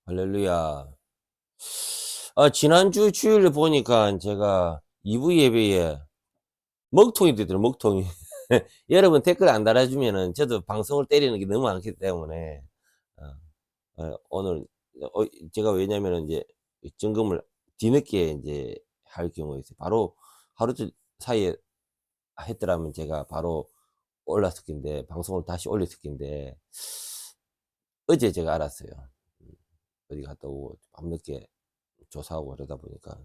할렐루야. 지난주 주일을 보니까 제가 2부 예배에 먹통이 되더라고요, 먹통이. 여러분 댓글 안 달아주면은 저도 방송을 때리는 게 너무 많기 때문에, 오늘, 어, 제가 왜냐면은 이제 점검을 뒤늦게 이제 할 경우에 있어요. 바로 하루 사이에 했더라면 제가 바로 올랐을 텐데, 방송을 다시 올렸을 텐데, 어제 제가 알았어요. 음, 어디 갔다 오고 밤늦게 조사하고 그러다 보니까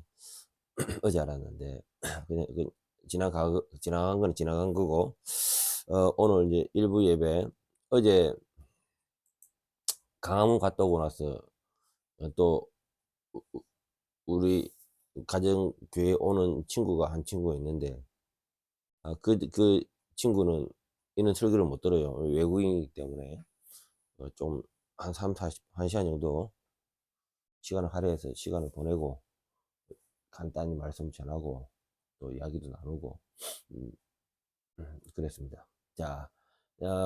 어제 알았는데 그냥 지나간 건 지나간 거고, 오늘 이제 일부 예배, 어제 강화문 갔다 오고 나서 또 우리 가정 교회 오는 친구가 한 친구가 있는데, 그 친구는 이런 설교를 못 들어요. 외국인이기 때문에. 좀 한 1시간 정도 시간을 할애해서 시간을 보내고 간단히 말씀 전하고 또 이야기도 나누고, 음, 그랬습니다. 자,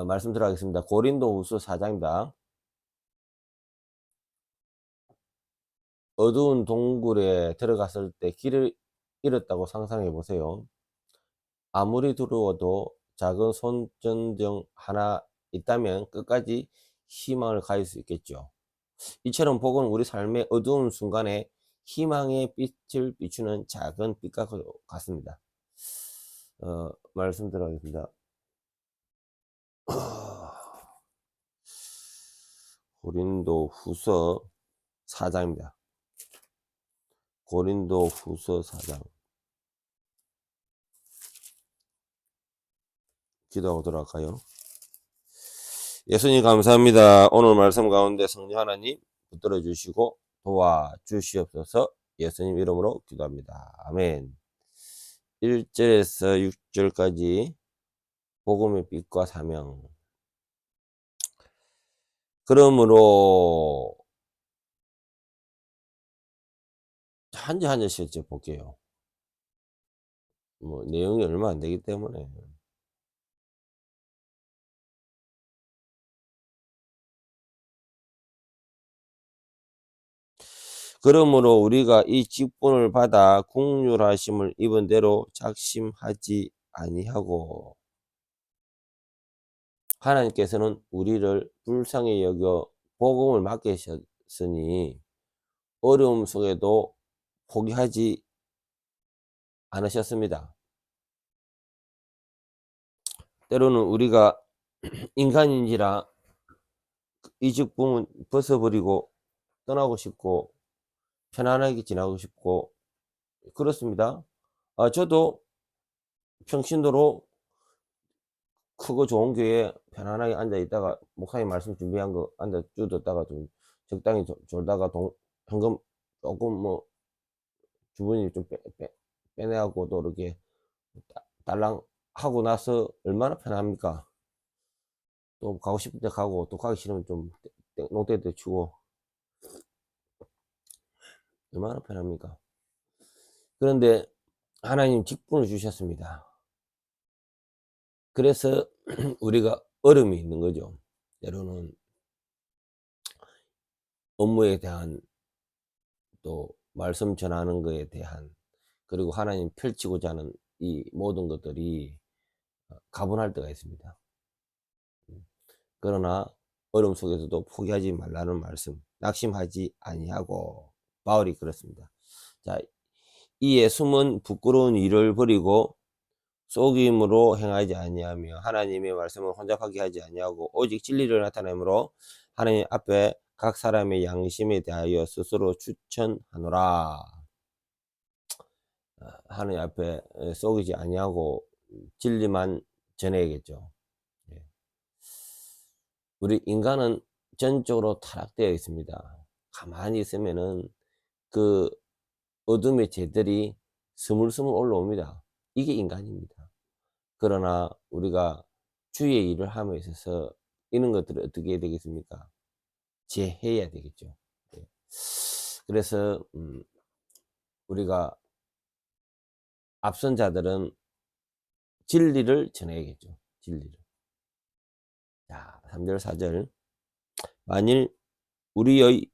말씀 들어가겠습니다. 고린도후서 4장입니다. 어두운 동굴에 들어갔을 때 길을 잃었다고 상상해 보세요. 아무리 두려워도 작은 손전등 하나 있다면 끝까지 희망을 가질 수 있겠죠. 이처럼 복은 우리 삶의 어두운 순간에 희망의 빛을 비추는 작은 빛과 같습니다. 말씀 들어가겠습니다. 고린도후서 4장입니다. 고린도후서 4장. 기도하고 들어갈까요? 예수님 감사합니다. 오늘 말씀 가운데 성령 하나님 붙들어 주시고 도와주시옵소서. 예수님 이름으로 기도합니다. 아멘. 1절에서 6절까지 복음의 빛과 사명. 그러므로 한 절 한 절씩 볼게요. 뭐 내용이 얼마 안 되기 때문에. 그러므로 우리가 이 직분을 받아 국률하심을 입은 대로 작심하지 아니하고, 하나님께서는 우리를 불쌍히 여겨 복음을 맡기셨으니 어려움 속에도 포기하지 않으셨습니다. 때로는 우리가 인간인지라 이 직분을 벗어버리고 떠나고 싶고 편안하게 지나고 싶고 그렇습니다. 저도 평신도로 크고 좋은 교회에 편안하게 앉아 있다가 목사님 말씀 준비한 거 앉아 쭉 듣다가 좀 적당히 졸다가 현금 조금 뭐 주부님 좀 빼내갖고 또 이렇게 달랑 하고 나서 얼마나 편합니까? 또 가고 싶을 때 가고 또 가기 싫으면 좀 농대 때 치고 얼마나 편합니까? 그런데 하나님 직분을 주셨습니다. 그래서 우리가 어려움이 있는 거죠. 때로는 업무에 대한, 또 말씀 전하는 것에 대한, 그리고 하나님 펼치고자 하는 이 모든 것들이 가분할 때가 있습니다. 그러나 어려움 속에서도 포기하지 말라는 말씀, 낙심하지 아니하고, 바울이 그렇습니다. 자, 이에 숨은 부끄러운 일을 버리고 속임으로 행하지 아니하며 하나님의 말씀을 혼잡하게 하지 아니하고 오직 진리를 나타내므로 하나님 앞에 각 사람의 양심에 대하여 스스로 추천하노라. 하나님 앞에 속이지 아니하고 진리만 전해야겠죠. 예. 우리 인간은 전적으로 타락되어 있습니다. 가만히 있으면은 그 어둠의 재들이 스물스물 올라옵니다. 이게 인간입니다. 그러나 우리가 주의 일을 함에 있어서 이런 것들을 어떻게 해야 되겠습니까? 제해야 되겠죠. 예. 그래서 우리가 앞선 자들은 진리를 전해야겠죠. 진리를. 자, 3절 4절. 만일 우리의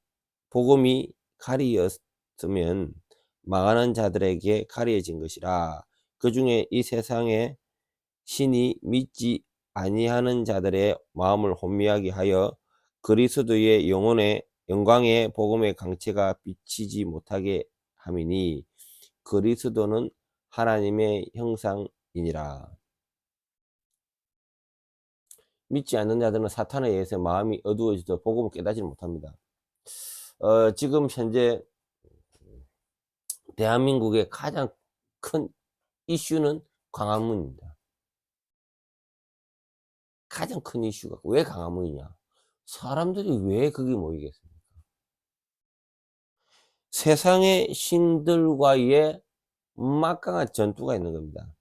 복음이 가리였으면 망하는 자들에게 가려진 것이라. 그 중에 이 세상에 신이 믿지 아니하는 자들의 마음을 혼미하게 하여 그리스도의 영광의 복음의 강체가 비치지 못하게 함이니, 그리스도는 하나님의 형상이니라. 믿지 않는 자들은 사탄에 의해서 마음이 어두워져서 복음을 깨닫지 못합니다. 지금 현재 대한민국의 가장 큰 이슈는 광화문입니다. 가장 큰 이슈가 왜 광화문이냐? 사람들이 왜 거기 모이겠습니까? 세상의 신들과의 막강한 전투가 있는 겁니다.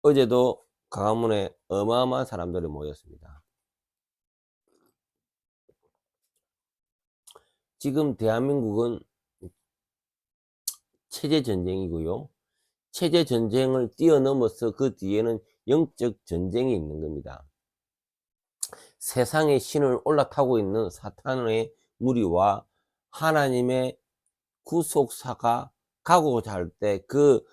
어제도 광화문에 어마어마한 사람들이 모였습니다. 지금 대한민국은 체제 전쟁이고요. 체제 전쟁을 뛰어넘어서 그 뒤에는 영적 전쟁이 있는 겁니다. 세상의 신을 올라타고 있는 사탄의 무리와 하나님의 구속사가 가고자 할 때 그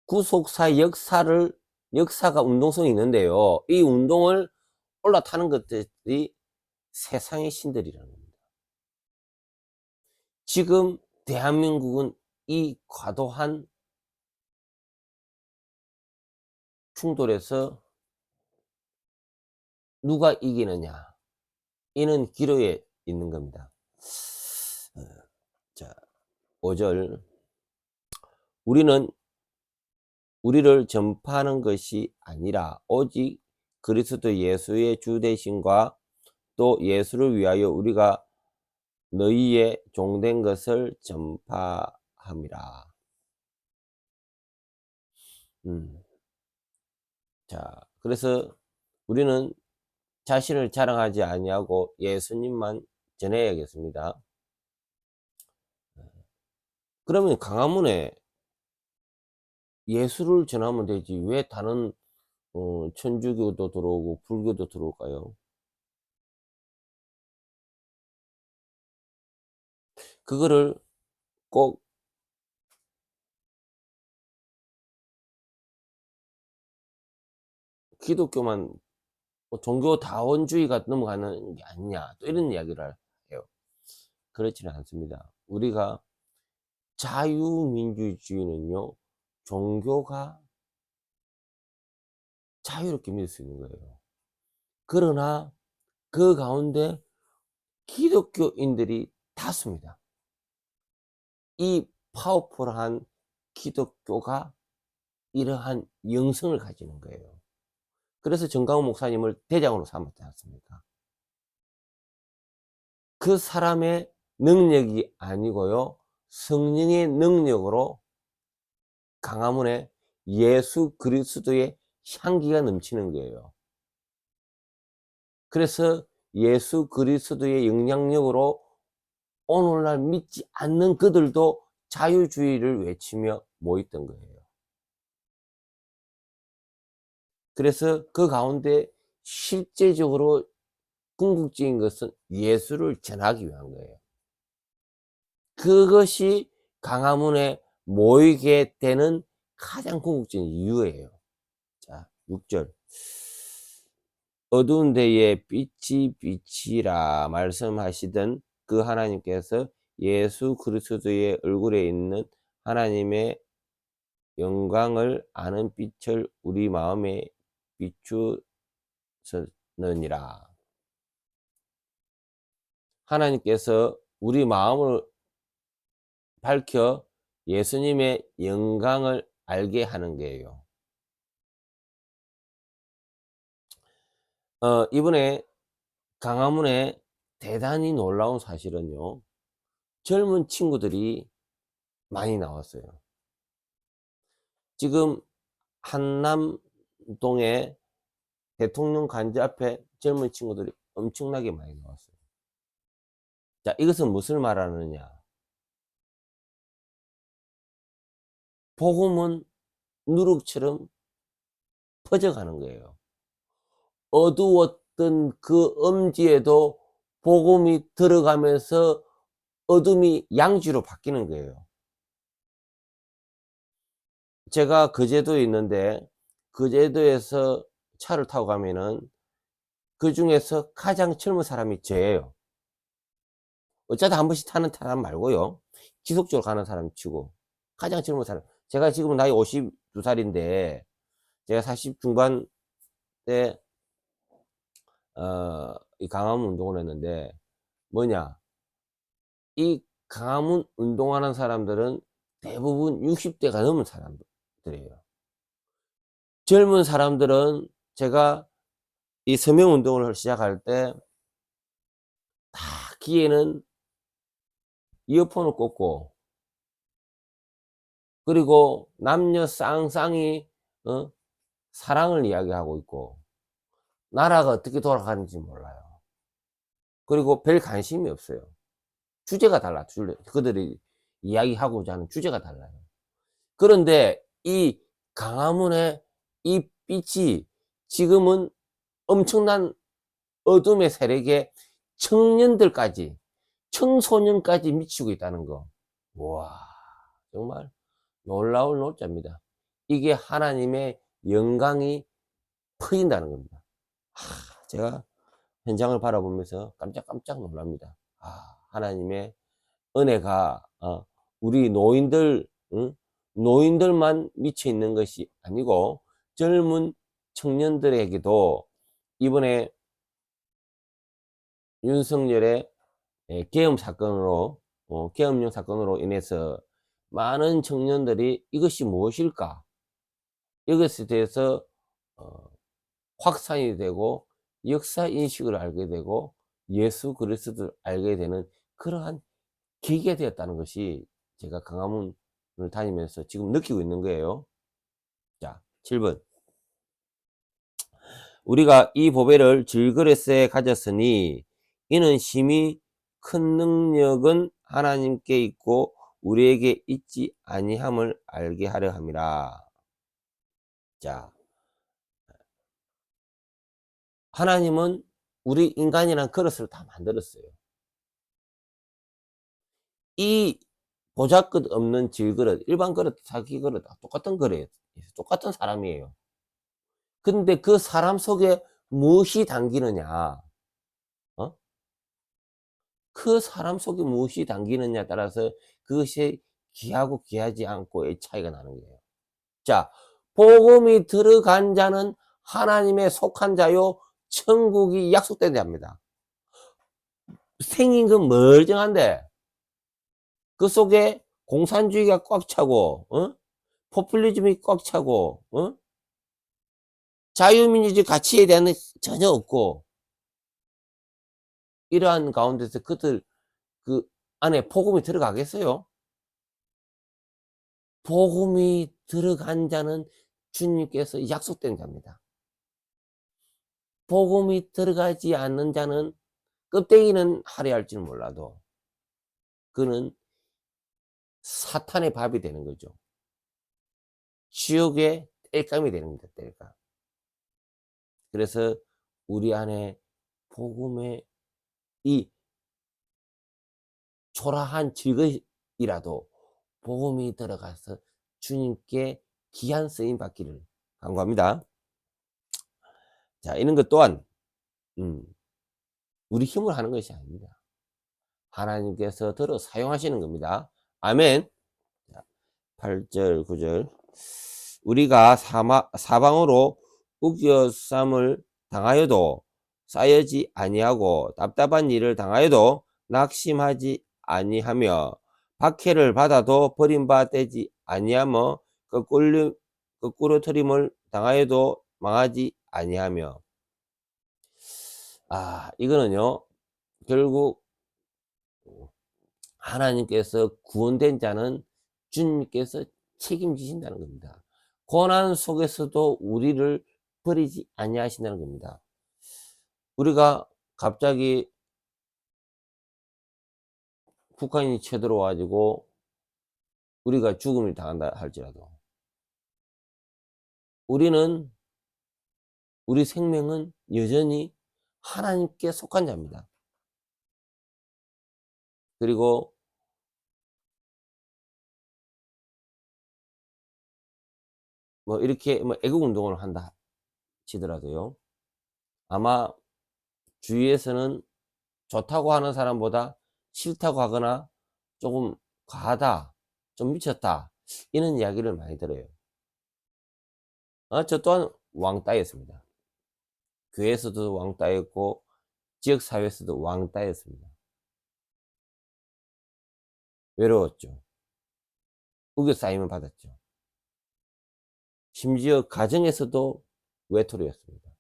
구속사 역사가 운동성이 있는데요. 이 운동을 올라타는 것들이 세상의 신들이라는 겁니다. 지금 대한민국은 이 과도한 충돌에서 누가 이기느냐, 이는 기로에 있는 겁니다. 자, 5절. 우리는 우리를 전파하는 것이 아니라 오직 그리스도 예수의 주 되심과 또 예수를 위하여 우리가 너희의 종된 것을 전파함이라. 자, 그래서 우리는 자신을 자랑하지 아니하고 예수님만 전해야겠습니다. 그러면 광화문에 예수를 전하면 되지 왜 다른 천주교도 들어오고 불교도 들어올까요? 그거를 꼭 기독교만 종교 다원주의가 넘어가는 게 아니냐, 또 이런 이야기를 해요. 그렇지는 않습니다. 우리가 자유민주주의는요, 종교가 자유롭게 믿을 수 있는 거예요. 그러나 그 가운데 기독교인들이 다수입니다. 이 파워풀한 기독교가 이러한 영성을 가지는 거예요. 그래서 정강훈 목사님을 대장으로 삼았지 않습니까? 그 사람의 능력이 아니고요, 성령의 능력으로 광화문에 예수 그리스도의 향기가 넘치는 거예요. 그래서 예수 그리스도의 영향력으로 오늘날 믿지 않는 그들도 자유주의를 외치며 모였던 거예요. 그래서 그 가운데 실제적으로 궁극적인 것은 예수를 전하기 위한 거예요. 그것이 광화문에 모이게 되는 가장 궁극적인 이유예요. 자, 6절. 어두운 데에 빛이 빛이라 말씀하시던 그 하나님께서 예수 그리스도의 얼굴에 있는 하나님의 영광을 아는 빛을 우리 마음에 비추셨느니라. 하나님께서 우리 마음을 밝혀 예수님의 영광을 알게 하는 거예요. 이번에 광화문에 대단히 놀라운 사실은요, 젊은 친구들이 많이 나왔어요. 지금 한남동에 대통령 관저 앞에 젊은 친구들이 엄청나게 많이 나왔어요. 자, 이것은 무엇을 말하느냐? 복음은 누룩처럼 퍼져가는 거예요. 어두웠던 그 엄지에도 복음이 들어가면서 어둠이 양지로 바뀌는 거예요. 제가 거제도에 있는데 거제도에서 차를 타고 가면은 그중에서 가장 젊은 사람이 저예요. 어쩌다 한 번씩 타는 사람 말고요. 지속적으로 가는 사람 치고 가장 젊은 사람. 제가 지금 나이 52 살인데 제가 40 중반 때 이 강화문 운동을 했는데 뭐냐, 이 강화문 운동하는 사람들은 대부분 60대가 넘은 사람들이에요. 젊은 사람들은 제가 이 서명 운동을 시작할 때 다 귀에는 이어폰을 꽂고, 그리고 남녀 쌍쌍이 사랑을 이야기하고 있고 나라가 어떻게 돌아가는지 몰라요. 그리고 별 관심이 없어요. 주제가 달라. 그들이 이야기하고자 하는 주제가 달라요. 그런데 이 광화문의 이 빛이 지금은 엄청난 어둠의 세력에 청년들까지, 청소년까지 미치고 있다는 거. 와, 정말 놀라울 놀자입니다. 이게 하나님의 영광이 퍼진다는 겁니다. 제가 현장을 바라보면서 깜짝깜짝 놀랍니다. 하나님의 은혜가 우리 노인들, 노인들만 미쳐 있는 것이 아니고 젊은 청년들에게도 이번에 윤석열의 계엄 사건으로, 계엄령 사건으로 인해서 많은 청년들이 이것이 무엇일까? 이것에 대해서 어, 확산이 되고 역사 인식을 알게 되고 예수 그리스도를 알게 되는 그러한 계기가 되었다는 것이 제가 광화문을 다니면서 지금 느끼고 있는 거예요. 자, 7번. 우리가 이 보배를 질그릇에 가졌으니 이는 심히 큰 능력은 하나님께 있고 우리에게 있지 아니함을 알게 하려 함이라. 자, 하나님은 우리 인간이란 그릇을 다 만들었어요. 이 보잘것 없는 질그릇, 일반 그릇, 자기 그릇 다 똑같은 그릇, 똑같은 사람이에요. 근데 그 사람 속에 무엇이 담기느냐, 어? 그 사람 속에 무엇이 담기느냐에 따라서 그것이 귀하고 귀하지 않고의 차이가 나는 거예요. 자, 복음이 들어간 자는 하나님의 속한 자요, 천국이 약속된 자입니다. 생긴 건 멀쩡한데 그 속에 공산주의가 꽉 차고, 포퓰리즘이 꽉 차고, 자유민주주의 가치에 대한 전혀 없고, 이러한 가운데서 그들 그 안에 복음이 들어가겠어요? 복음이 들어간 자는 주님께서 약속된 자입니다. 복음이 들어가지 않는 자는 껍데기는 화려할지는 몰라도 그는 사탄의 밥이 되는 거죠. 지옥의 땔감이 되는 겁니다. 땔감. 그래서 우리 안에 복음의 이 초라한 질것이라도 복음이 들어가서 주님께 귀한 쓰임 받기를 간구합니다. 자, 이런 것 또한 우리 힘으로 하는 것이 아닙니다. 하나님께서 들어 사용하시는 겁니다. 아멘. 8절 9절. 우리가 사방으로 우겨쌈을 당하여도 쌓여지 아니하고 답답한 일을 당하여도 낙심하지 아니하며 박해를 받아도 버림받지 아니하며 거꾸로 트림을 당하여도 망하지 아니하며. 이거는요, 결국 하나님께서 구원된 자는 주님께서 책임지신다는 겁니다. 고난 속에서도 우리를 버리지 아니하신다는 겁니다. 우리가 갑자기 북한이 쳐들어와 가지고 우리가 죽음을 당한다 할지라도 우리 생명은 여전히 하나님께 속한 자입니다. 그리고 뭐 이렇게 뭐 애국 운동을 한다 치더라도요. 아마 주위에서는 좋다고 하는 사람보다 싫다고 하거나 조금 과하다, 좀 미쳤다, 이런 이야기를 많이 들어요. 저 또한 왕따였습니다. 교회에서도 왕따였고 지역 사회에서도 왕따였습니다. 외로웠죠. 우겨싸임을 받았죠. 심지어 가정에서도 외톨이였습니다.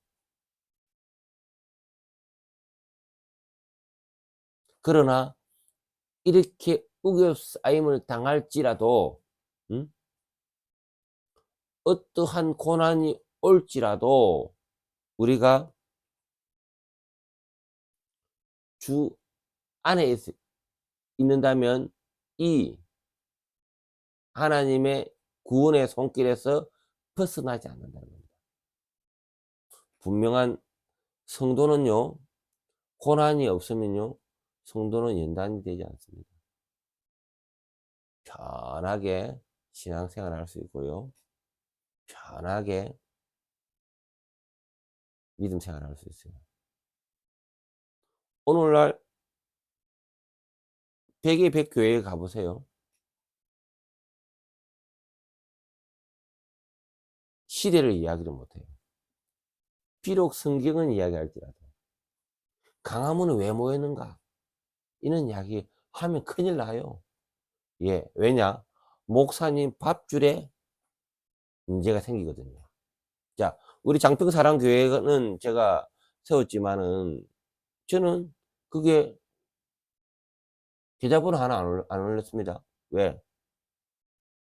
그러나 이렇게 우겨싸임을 당할지라도 음? 어떠한 고난이 올지라도 우리가 주 안에 있는다면 이 하나님의 구원의 손길에서 벗어나지 않는다는 겁니다. 분명한 성도는요, 고난이 없으면요, 성도는 연단이 되지 않습니다. 편하게 신앙생활 할 수 있고요, 편하게 믿음 생활 할 수 있어요. 오늘날 100의 100 교회에 가보세요. 시대를 이야기를 못해요. 비록 성경은 이야기할지라도 강화문은 왜 모였는가, 이런 이야기 하면 큰일 나요. 예, 왜냐? 목사님 밥줄에 문제가 생기거든요. 자, 우리 장평사랑교회는 제가 세웠지만은 저는 그게 계좌번호 하나 안 올렸습니다. 왜?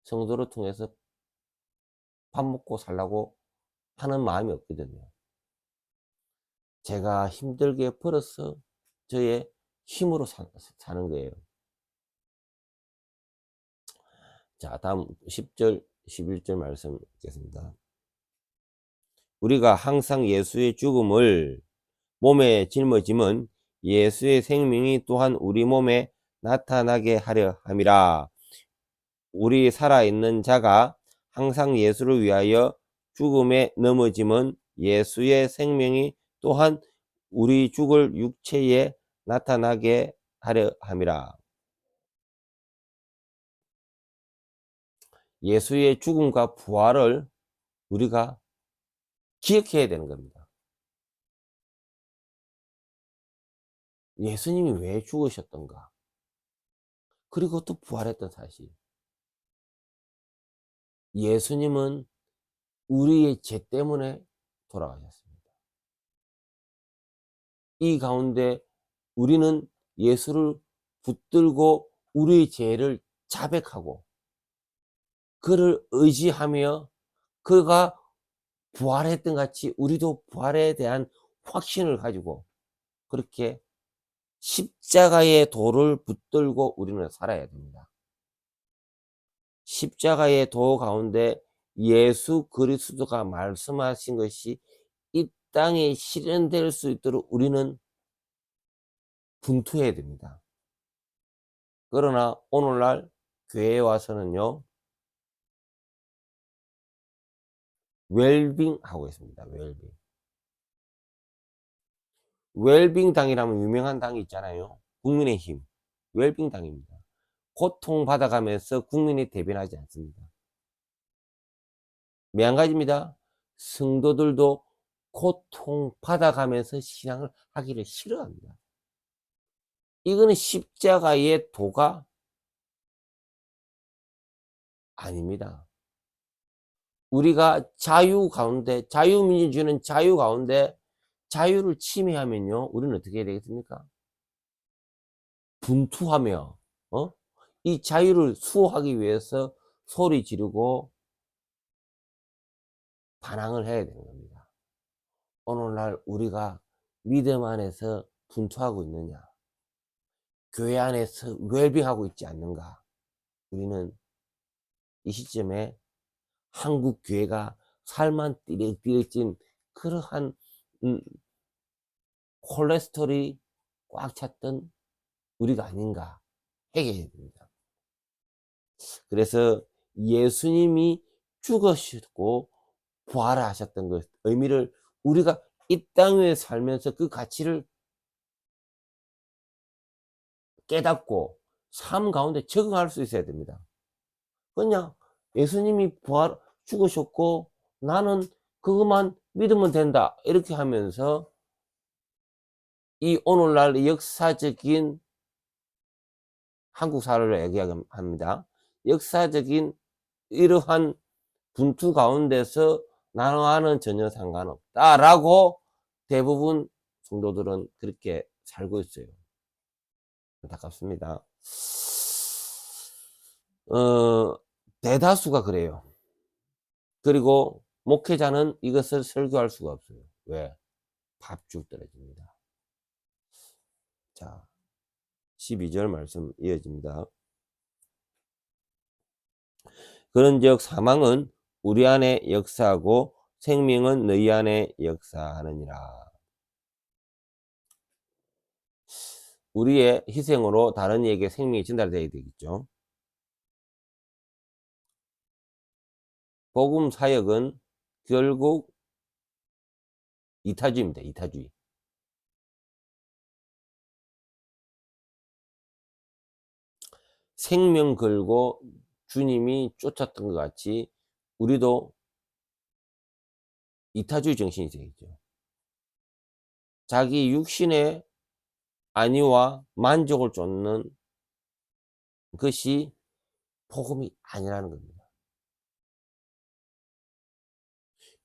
성도를 통해서 밥 먹고 살라고 하는 마음이 없거든요. 제가 힘들게 벌어서 저의 힘으로 사는 거예요. 자, 다음 10절, 11절 말씀 읽겠습니다. 우리가 항상 예수의 죽음을 몸에 짊어짐은 예수의 생명이 또한 우리 몸에 나타나게 하려 함이라. 우리 살아있는 자가 항상 예수를 위하여 죽음에 넘어짐은 예수의 생명이 또한 우리 죽을 육체에 나타나게 하려 함이라. 예수의 죽음과 부활을 우리가 기억해야 되는 겁니다. 예수님이 왜 죽으셨던가? 그리고 또 부활했던 사실. 예수님은 우리의 죄 때문에 돌아가셨습니다. 이 가운데 우리는 예수를 붙들고 우리의 죄를 자백하고 그를 의지하며 그가 부활했던 같이 우리도 부활에 대한 확신을 가지고 그렇게 십자가의 도를 붙들고 우리는 살아야 됩니다. 십자가의 도 가운데 예수 그리스도가 말씀하신 것이 이 땅에 실현될 수 있도록 우리는 분투해야 됩니다. 그러나 오늘날 교회에 와서는요, 웰빙 하고 있습니다. 웰빙. 웰빙 당이라면 유명한 당이 있잖아요. 국민의힘. 웰빙 당입니다. 고통받아가면서 국민이 대변하지 않습니다. 한 가지입니다. 성도들도 고통받아가면서 신앙을 하기를 싫어합니다. 이거는 십자가의 도가 아닙니다. 우리가 자유 가운데, 자유민주주의는 자유 가운데 자유를 침해하면요, 우리는 어떻게 해야 되겠습니까? 분투하며, 이 자유를 수호하기 위해서 소리 지르고 반항을 해야 되는 겁니다. 오늘날 우리가 믿음 안에서 분투하고 있느냐? 교회 안에서 웰빙하고 있지 않는가? 우리는 이 시점에 한국 교회가 살만 띠렉띠렉 그러한 콜레스테롤이 꽉 찼던 우리가 아닌가, 해결해야 됩니다. 그래서 예수님이 죽으셨고 부활하셨던 그 의미를 우리가 이 땅에 살면서 그 가치를 깨닫고 삶 가운데 적응할 수 있어야 됩니다. 그냥 예수님이 부활 죽으셨고 나는 그것만 믿으면 된다 이렇게 하면서 이 오늘날 역사적인 한국 사회를 얘기합니다. 역사적인 이러한 분투 가운데서 나와는 전혀 상관없다라고 대부분 성도들은 그렇게 살고 있어요. 안타깝습니다. 대다수가 그래요. 그리고 목회자는 이것을 설교할 수가 없어요. 왜? 밥죽 떨어집니다. 자, 12절 말씀 이어집니다. 그런즉 사망은 우리 안에 역사하고 생명은 너희 안에 역사하느니라. 우리의 희생으로 다른 이에게 생명이 전달되어야 되겠죠. 복음 사역은 결국 이타주의입니다. 이타주의. 생명 걸고 주님이 쫓았던 것 같이 우리도 이타주의 정신이 되겠죠. 자기 육신의 안위와 만족을 쫓는 것이 복음이 아니라는 겁니다.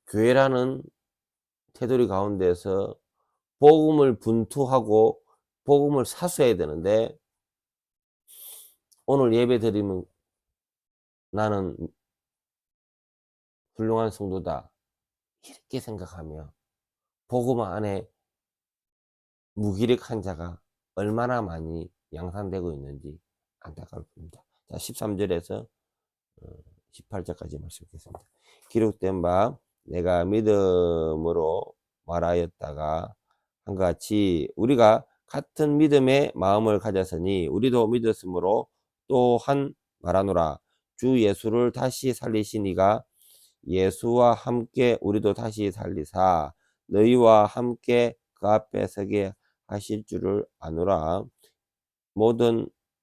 교회라는 테두리 가운데서 복음을 분투하고 복음을 사수해야 되는데 오늘 예배 드리면 나는 훌륭한 성도다 이렇게 생각하며 복음 안에 무기력한 자가 얼마나 많이 양산되고 있는지 안타까울 뿐입니다. 자, 13절에서 18절까지 말씀 읽겠습니다. 기록된 바 내가 믿음으로 말하였다가 한 것 같이 우리가 같은 믿음의 마음을 가졌으니 우리도 믿었으므로 또한 말하노라. 주 예수를 다시 살리신 이가 예수와 함께 우리도 다시 살리사 너희와 함께 그 앞에 서게 하실 줄을 아노라.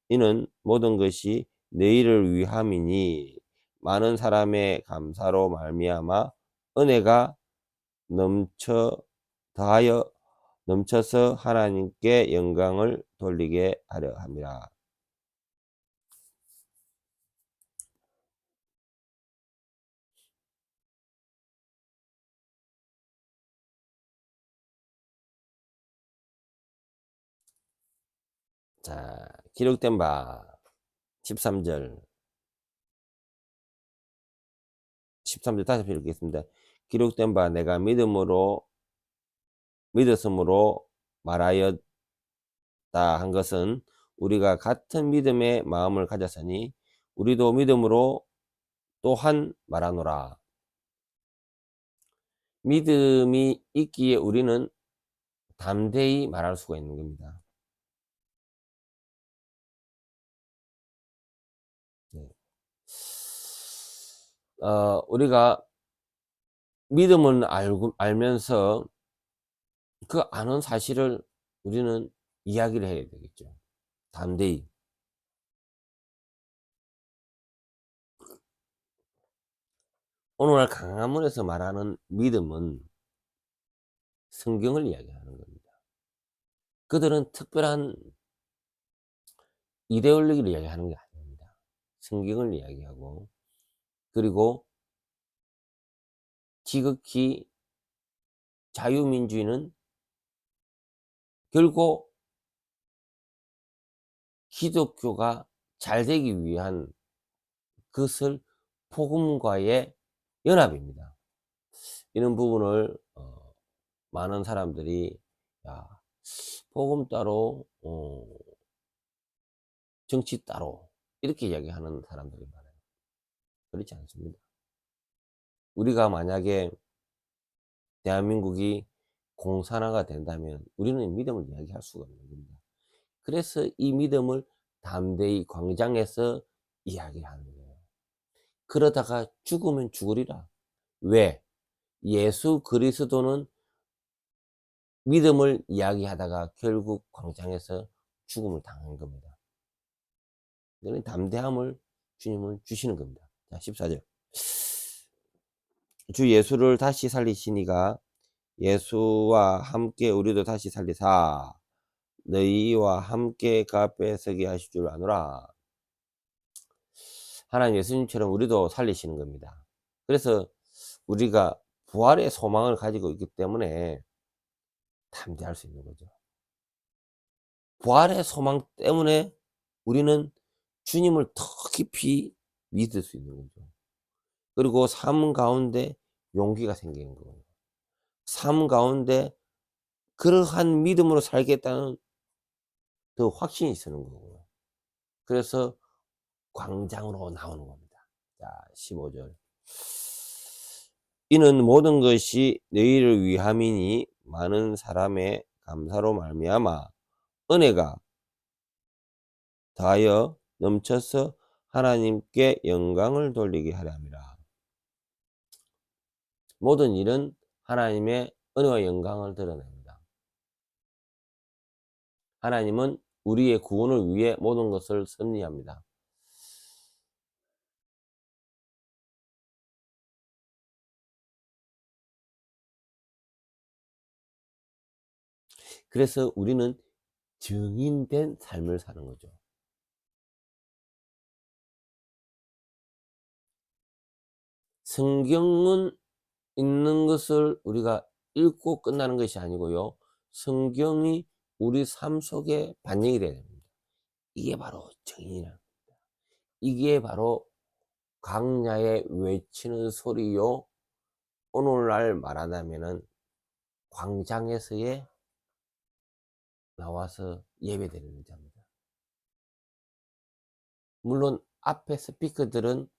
이는 모든 것이 너희를 위함이니 많은 사람의 감사로 말미암아 은혜가 넘쳐서 하나님께 영광을 돌리게 하려 함이라. 자, 기록된 바 13절 다시 읽겠습니다. 기록된 바 내가 믿었으므로 말하였다 한 것은 우리가 같은 믿음의 마음을 가졌으니 우리도 믿음으로 또한 말하노라. 믿음이 있기에 우리는 담대히 말할 수가 있는 겁니다. 네. 우리가 믿음을 알면서 그 아는 사실을 우리는 이야기를 해야 되겠죠. 담대히. 오늘날 강화문에서 말하는 믿음은 성경을 이야기하는 겁니다. 그들은 특별한 이데올로기를 이야기하는 게 아닙니다. 성경을 이야기하고 그리고 지극히 자유민주주의는 결국 기독교가 잘 되기 위한 그것을 복음과의 연합입니다. 이런 부분을 많은 사람들이 야, 복음 따로 정치 따로 이렇게 이야기하는 사람들이 많아요. 그렇지 않습니다. 우리가 만약에 대한민국이 공산화가 된다면 우리는 믿음을 이야기할 수가 없는 겁니다. 그래서 이 믿음을 담대히 광장에서 이야기하는 거예요. 그러다가 죽으면 죽으리라. 왜? 예수 그리스도는 믿음을 이야기하다가 결국 광장에서 죽음을 당한 겁니다. 이거는 담대함을 주님은 주시는 겁니다. 자, 14절. 주 예수를 다시 살리시니가 예수와 함께 우리도 다시 살리사 너희와 함께 그 앞에 서게 하실 줄 아노라. 하나님 예수님처럼 우리도 살리시는 겁니다. 그래서 우리가 부활의 소망을 가지고 있기 때문에 담대할 수 있는 거죠. 부활의 소망 때문에 우리는 주님을 더 깊이 믿을 수 있는 거죠. 그리고 삶 가운데 용기가 생기는 거예요. 삶 가운데 그러한 믿음으로 살겠다는 더 확신이 서는 거고요. 그래서 광장으로 나오는 겁니다. 자, 15절. 이는 모든 것이 너희를 위함이니 많은 사람의 감사로 말미암아 은혜가 다하여 넘쳐서 하나님께 영광을 돌리게 하려 함이라. 모든 일은 하나님의 은혜와 영광을 드러냅니다. 하나님은 우리의 구원을 위해 모든 것을 섭리합니다. 그래서 우리는 증인된 삶을 사는 거죠. 성경은 있는 것을 우리가 읽고 끝나는 것이 아니고요. 성경이 우리 삶 속에 반영이 돼야 됩니다. 이게 바로 증인이라는 겁니다. 이게 바로 광야에 외치는 소리요. 오늘날 말하자면은 광장에서의 나와서 예배드리는 자입니다. 물론 앞에 스피커들은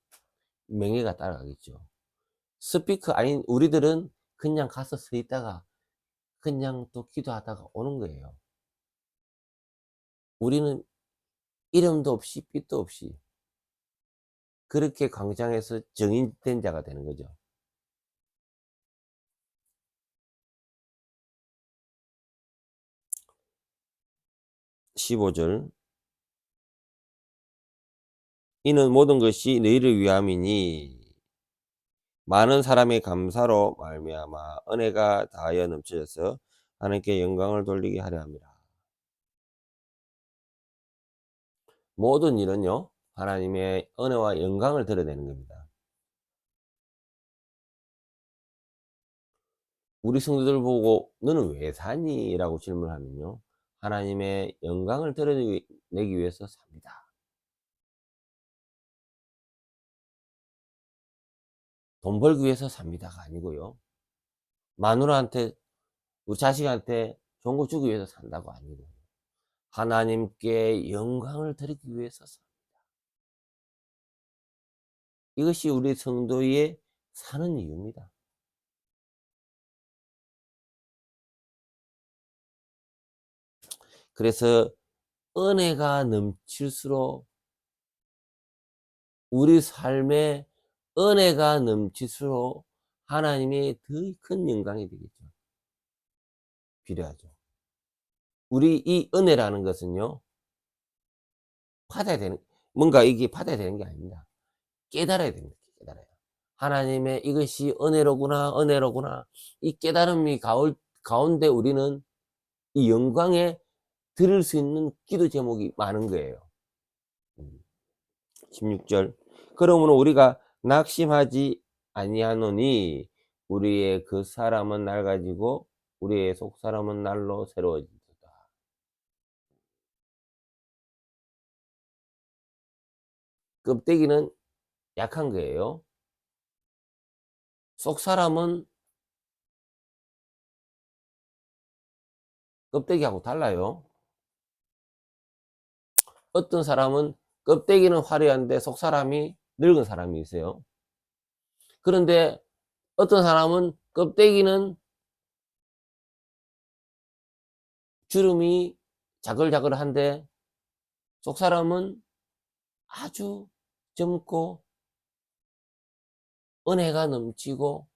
명예가 따라가겠죠. 스피커 아닌 우리들은 그냥 가서 서 있다가 그냥 또 기도하다가 오는 거예요. 우리는 이름도 없이 빛도 없이 그렇게 광장에서 정인된 자가 되는 거죠. 15절. 이는 모든 것이 너희를 위함이니 많은 사람의 감사로 말미암아 은혜가 다하여 넘쳐져서 하나님께 영광을 돌리게 하려 함이라. 모든 일은요, 하나님의 은혜와 영광을 드러내는 겁니다. 우리 성도들 보고 너는 왜 사니? 라고 질문하면요, 하나님의 영광을 드러내기 위해서 삽니다. 돈 벌기 위해서 삽니다가 아니고요, 마누라한테 우리 자식한테 좋은 거 주기 위해서 산다고 아니고 하나님께 영광을 드리기 위해서 삽니다. 이것이 우리 성도의 사는 이유입니다. 그래서 은혜가 넘칠수록 우리 삶에 은혜가 넘칠수록 하나님의 더 큰 영광이 되겠죠. 필요하죠. 우리 이 은혜라는 것은요, 받아야 되는, 뭔가 이게 받아야 되는 게 아닙니다. 깨달아야 됩니다. 깨달아요. 하나님의 이것이 은혜로구나, 은혜로구나. 이 깨달음이 가운데 우리는 이 영광에 들을 수 있는 기도 제목이 많은 거예요. 16절. 그러므로 우리가 낙심하지 아니하노니 우리의 그 사람은 낡아지고 우리의 속 사람은 날로 새로워지도다. 껍데기는 약한 거예요. 속 사람은 껍데기하고 달라요. 어떤 사람은 껍데기는 화려한데 속 사람이 늙은 사람이 있어요. 그런데 어떤 사람은 껍데기는 주름이 자글자글한데 속 사람은 아주 젊고 은혜가 넘치고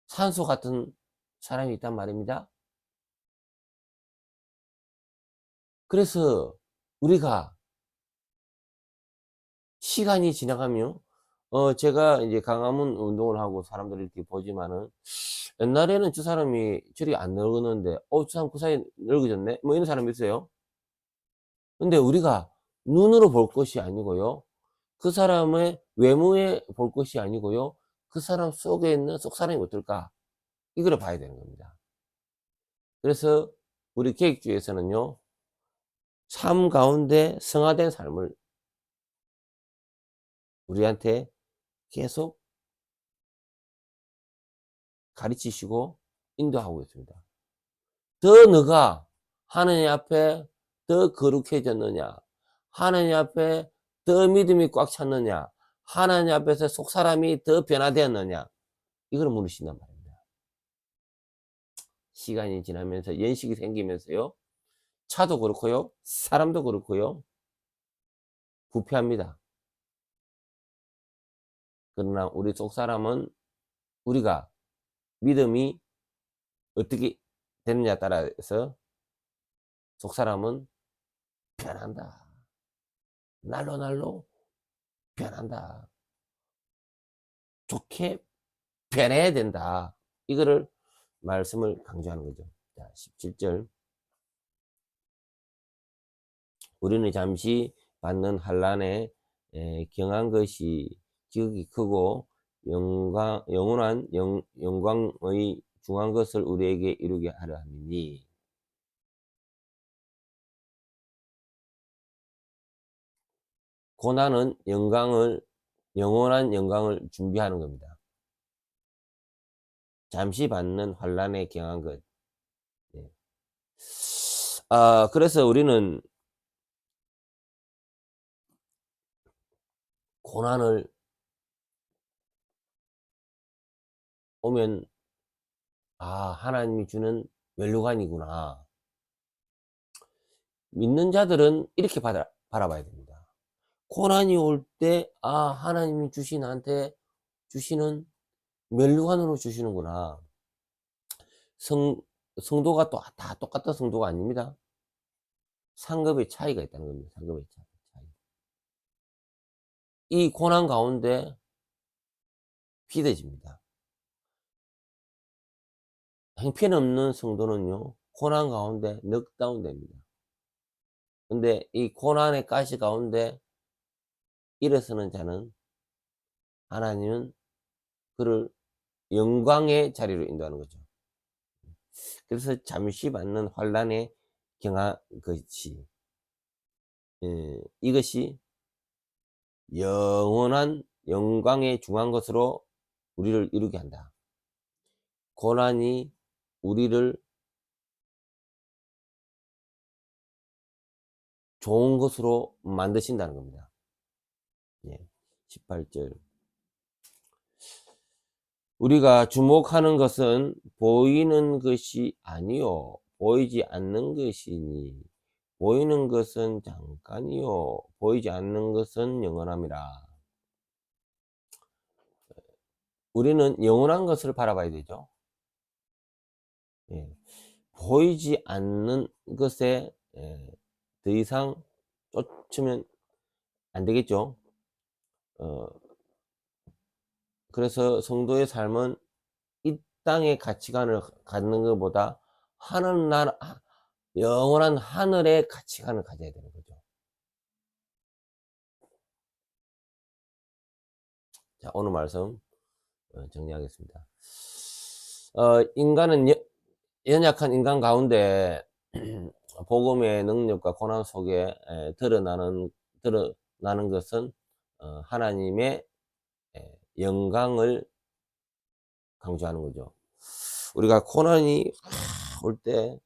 산소 같은 사람이 있단 말입니다. 그래서 우리가 시간이 지나가면 제가 이제 강화문 운동을 하고 사람들을 이렇게 보지만은 옛날에는 저 사람이 저리 안 늙었는데 저 사람 그 사이에 늙어졌네 뭐 이런 사람이 있어요. 근데 우리가 눈으로 볼 것이 아니고요, 그 사람의 외모에 볼 것이 아니고요, 그 사람 속에 있는 속 사람이 어떨까, 이거를 봐야 되는 겁니다. 그래서 우리 계획주의에서는요, 삶 가운데 성화된 삶을 우리한테 계속 가르치시고 인도하고 있습니다. 더 너가 하느님 앞에 더 거룩해졌느냐, 하느님 앞에 더 믿음이 꽉 찼느냐, 하나님 앞에서 속사람이 더 변화되었느냐, 이걸 물으신단 말입니다. 시간이 지나면서 연식이 생기면서요, 차도 그렇고요, 사람도 그렇고요, 부패합니다. 그러나 우리 속사람은 우리가 믿음이 어떻게 되느냐에 따라서 속사람은 변한다. 날로 날로 변한다. 좋게 변해야 된다. 이거를 말씀을 강조하는 거죠. 자, 17절. 우리는 잠시 받는 환난에 경한 것이 지극히 크고 영원한 영광의 중한 것을 우리에게 이루게 하려 함이니. 고난은 영원한 영광을 준비하는 겁니다. 잠시 받는 환난에 경한 것. 예. 그래서 우리는 고난을 오면 하나님이 주는 멸류관이구나. 믿는 자들은 이렇게 바라봐야 됩니다. 고난이 올 때 하나님이 나한테 주시는 멸류관으로 주시는구나. 성도가 또 다 똑같은 성도가 아닙니다. 상급의 차이가 있다는 겁니다. 상급의 차이. 이 고난 가운데 비대집니다. 형편없는 성도는요, 고난 가운데 넉다운됩니다. 근데 이 고난의 가시 가운데 일어서는 자는 하나님은 그를 영광의 자리로 인도하는 거죠. 그래서 잠시 받는 환난에 경한 것이, 이것이 영원한 영광에 중한 것으로 우리를 이루게 한다. 고난이 우리를 좋은 것으로 만드신다는 겁니다. 18절. 우리가 주목하는 것은 보이는 것이 아니요 보이지 않는 것이니, 보이는 것은 잠깐이요 보이지 않는 것은 영원함이라. 우리는 영원한 것을 바라봐야 되죠. 보이지 않는 것에 더 이상 쫓으면 안 되겠죠. 그래서 성도의 삶은 이 땅의 가치관을 갖는 것보다 하늘나라, 영원한 하늘의 가치관을 가져야 되는 거죠. 자, 오늘 말씀 정리하겠습니다. 인간은 연약한 인간 가운데 복음의 능력과 고난 속에 드러나는 것은 하나님의 영광을 강조하는 거죠. 우리가 고난이 올 때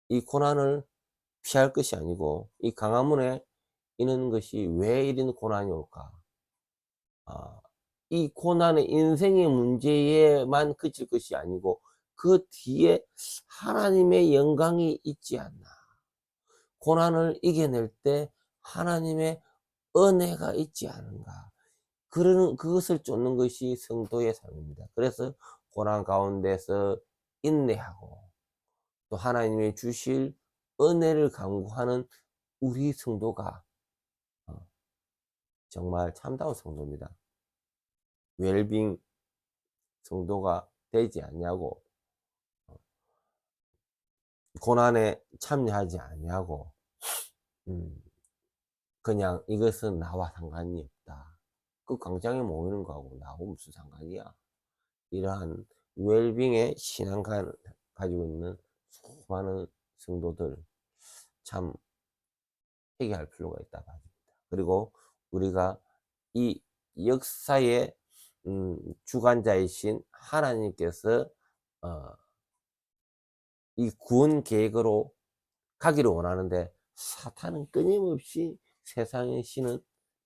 이 고난을 피할 것이 아니고, 이 강화문에 있는 것이 왜 이런 고난이 올까? 이 고난의 인생의 문제에만 그칠 것이 아니고 그 뒤에 하나님의 영광이 있지 않나. 고난을 이겨낼 때 하나님의 은혜가 있지 않은가. 그것을 쫓는 것이 성도의 삶입니다. 그래서 고난 가운데서 인내하고 또 하나님의 주실 은혜를 간구하는 우리 성도가 정말 참다운 성도입니다. 웰빙 성도가 되지 않냐고, 고난에 참여하지 않냐고, 그냥 이것은 나와 상관이 없다. 그 광장에 모이는 거하고 나하고 무슨 상관이야. 이러한 웰빙의 신앙을 가지고 있는 수많은 성도들, 참 회개할 필요가 있다고 합니다. 그리고 우리가 이 역사의 주관자이신 하나님께서 이 구원 계획으로 가기를 원하는데, 사탄은 끊임없이, 세상의 신은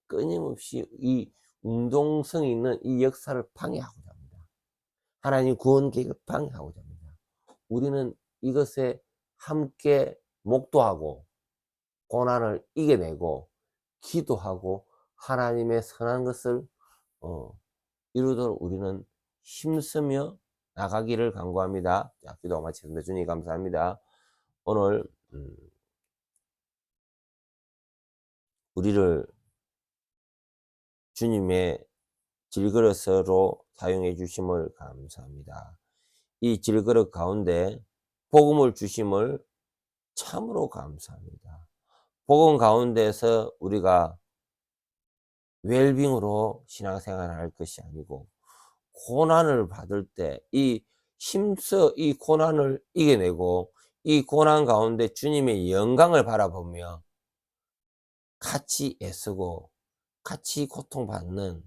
끊임없이 이 운동성이 있는 이 역사를 방해하고자 합니다. 하나님 구원 계획을 방해하고자 합니다. 우리는 이것에 함께 목도하고 고난을 이겨내고 기도하고 하나님의 선한 것을 이루도록 우리는 힘쓰며 나가기를 간구합니다. 자, 기도 마치겠습니다. 주님 감사합니다. 오늘 우리를 주님의 질그릇으로 사용해 주심을 감사합니다. 이 질그릇 가운데 복음을 주심을 참으로 감사합니다. 복음 가운데서 우리가 웰빙으로 신앙생활을 할 것이 아니고, 고난을 받을 때 힘써 이 고난을 이겨내고 이 고난 가운데 주님의 영광을 바라보며 같이 애쓰고 같이 고통받는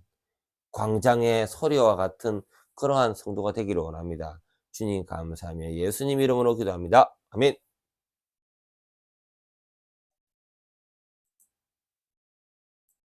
광장의 소리와 같은 그러한 성도가 되기를 원합니다. 주님 감사하며 예수님 이름으로 기도합니다. 아멘.